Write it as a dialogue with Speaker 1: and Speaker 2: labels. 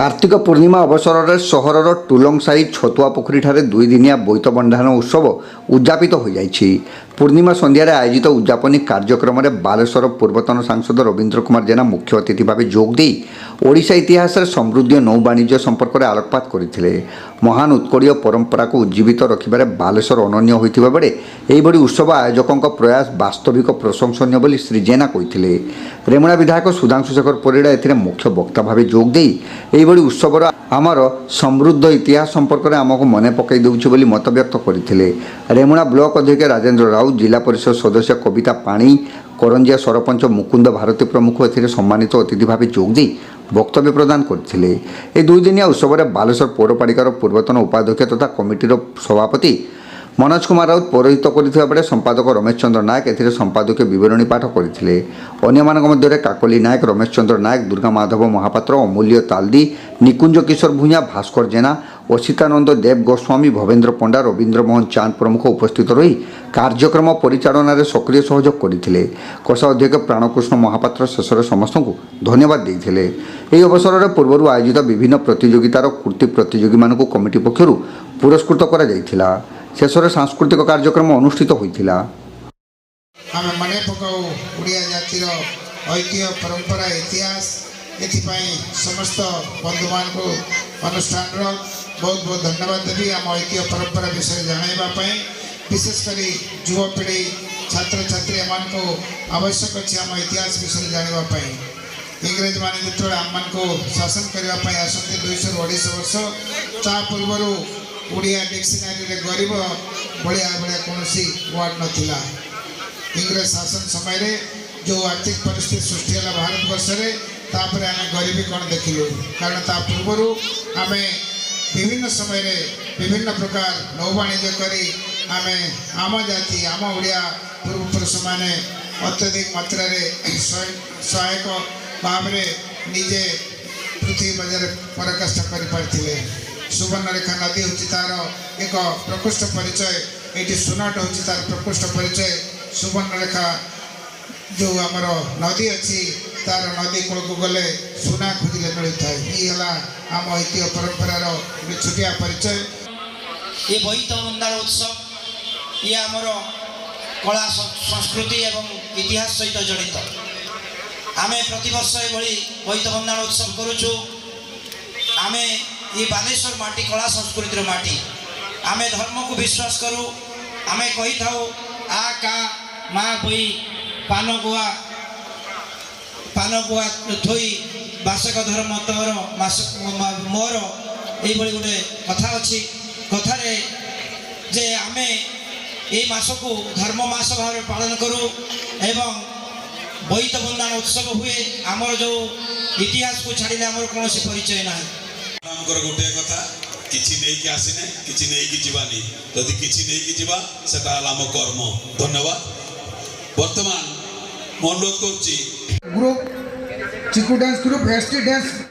Speaker 1: कार्तिक पूर्णिमा अवसर में सहरर टुलंगसाई छतुआ पोखरी ठारे 2 दिनिया बोईत बंधान उत्सव उद्यापित हो जाइछि। पूर्णिमा संध्यार आयोजित उद्यापनी कार्यक्रम में बालेश्वर पूर्वतन सांसद रवींद्र कुमार जेना मुख्य अतिथि भाव जोगदे ओडिशा इतिहास समृद्ध नौ वाणिज्य संपर्क में आलोकपात करथिले। महान उत्कड़ीय परंपरा को उज्जीवित रखिबारे बालेश्वर अनन्य होइथिबा बेले एहिभଳି उत्सव आयोजकों प्रयास वास्तविक प्रशंसनीय बोली श्री जेना कहिथिले। रेमुणा विधायक सुधांशु शेखर परिड़ा एथिरे मुख्य वक्ता भाव जोगदे एहिभଳି उत्सवर आमर समृद्ध इतिहास संपर्क में आमको मन पकई देउछि बोली मत व्यक्त करथिले। रेमुणा ब्लॉक अध्यक्ष राजेंद्र राउत, जिला परिषद सदस्य कविता पाणी, करंजिया सरपंच मुकुंद भारती प्रमुख एथिरे सम्मानित अतिथि भाव जोगदे वक्तव्य प्रदान करथिले। ए 2 दिनिया उत्सव में बालेश्वर पौरपालिकार पूर्वतन उपाध्यक्ष तथा कमिटीर सभापति मनोज कुमार राउत पौरोहित्य करथिबा बेले संपादक रमेश चंद्र नायक एथिरे संपादकीय विवरणी पाठ करथिले। अन्यमानक मध्य काकोली नायक, रमेश चंद्र नायक, दुर्गा माधव महापात्र, अमूल्य तालदी, निकुंज किशोर भूंजा, भास्कर जेना, असितानंद देव गोस्वामी, भवेन्द्र पंडा, रवींद्र मोहन चांद प्रमुख उपस्थित रही कार्यक्रम परिचालन में सक्रिय सहयोग करथिले। कोषा अध्यक्ष प्राणकृष्ण महापात्र शेष समस्त को धन्यवाद देइथिले। एही अवसर में पूर्व आयोजित विभिन्न प्रतियोगितार कृति प्रतियोगी मानक कमिटी पक्षरु पुरस्कृत करा जाइथिला। शेष सांस्कृतिक कार्यक्रम अनुष्ठित होइथिला।
Speaker 2: आम मन पकाऊ ओडिया जातिर ऐतिह्य परंपरा इतिहास एथिपाई समस्त बंधु मान को अनुष्ठान बहुत बहुत धन्यवाद देवी। आम ऐतिह्य परंपरा विषय जानाइबा विशेषकर युवपीढ़ी छात्र छात्री मान को आवश्यक अच्छे आम इतिहास विषय जानापी। इंग्रेज मान जो आम मान को शासन करने आसते 200-250 वर्ष ता पूर्वर ओडिया डिक्शनरी रे गरीब बढ़िया बढ़िया कौन वार्ड नाला। इंग्रेज शासन समय रे जो आर्थिक परिस्थिति सृष्टि है भारत वर्ष में तापर आम गरीबी कौन देखिलु। कारण ता पूर्वर आम विभिन्न समय रे विभिन्न प्रकार नौ वाणिज्य करी आम जाति आम ओडिया पूर्वपुरुष मैंने अत्यधिक मात्रा सहायक भाव निजे पृथ्वी बजार पराकाष्ठा कर सुवर्णरेखा नदी हूँ तार एक प्रकृष्ट परिचय। ये सुनाट हूँ तार प्रकृष्ट परिचय। सुवर्णरेखा जो आमर नदी अच्छी तार नदी कूल को गले सुना खोजिले मिलता है। ये आम ऐतिह्य परंपरार एक छुटिया परिचय।
Speaker 3: ये बोईत बंधाण उत्सव ये आमर कला संस्कृति एवं इतिहास सहित जड़ित। आम प्रतिवर्ष ये बोईत बंधाण उत्सव करुचु। आम ये बालेश्वर माटी कला संस्कृतिर माटी आम धर्म को विश्वास करूँ। आम कही था आ का माँ बई पान गुआ थोई बासक धर्म तोर मोर ये गोटे कथा अच्छी। कथार जे आम ये मास को धर्म मास भाव पालन करूँ एवं बोईत बंधाण उत्सव हुए। आमर जो इतिहास को छाड़िले आमर कौन परिचय ना।
Speaker 4: गोटे कथा किसी नहीं कि आसीने किसी नहीं कि जीवानी जदि किसी नहीं कि जीवा सेटा आम कर्म। धन्यवाद। वर्तमान अनुरोध करुच्ची
Speaker 2: group Chiku dance group ST dance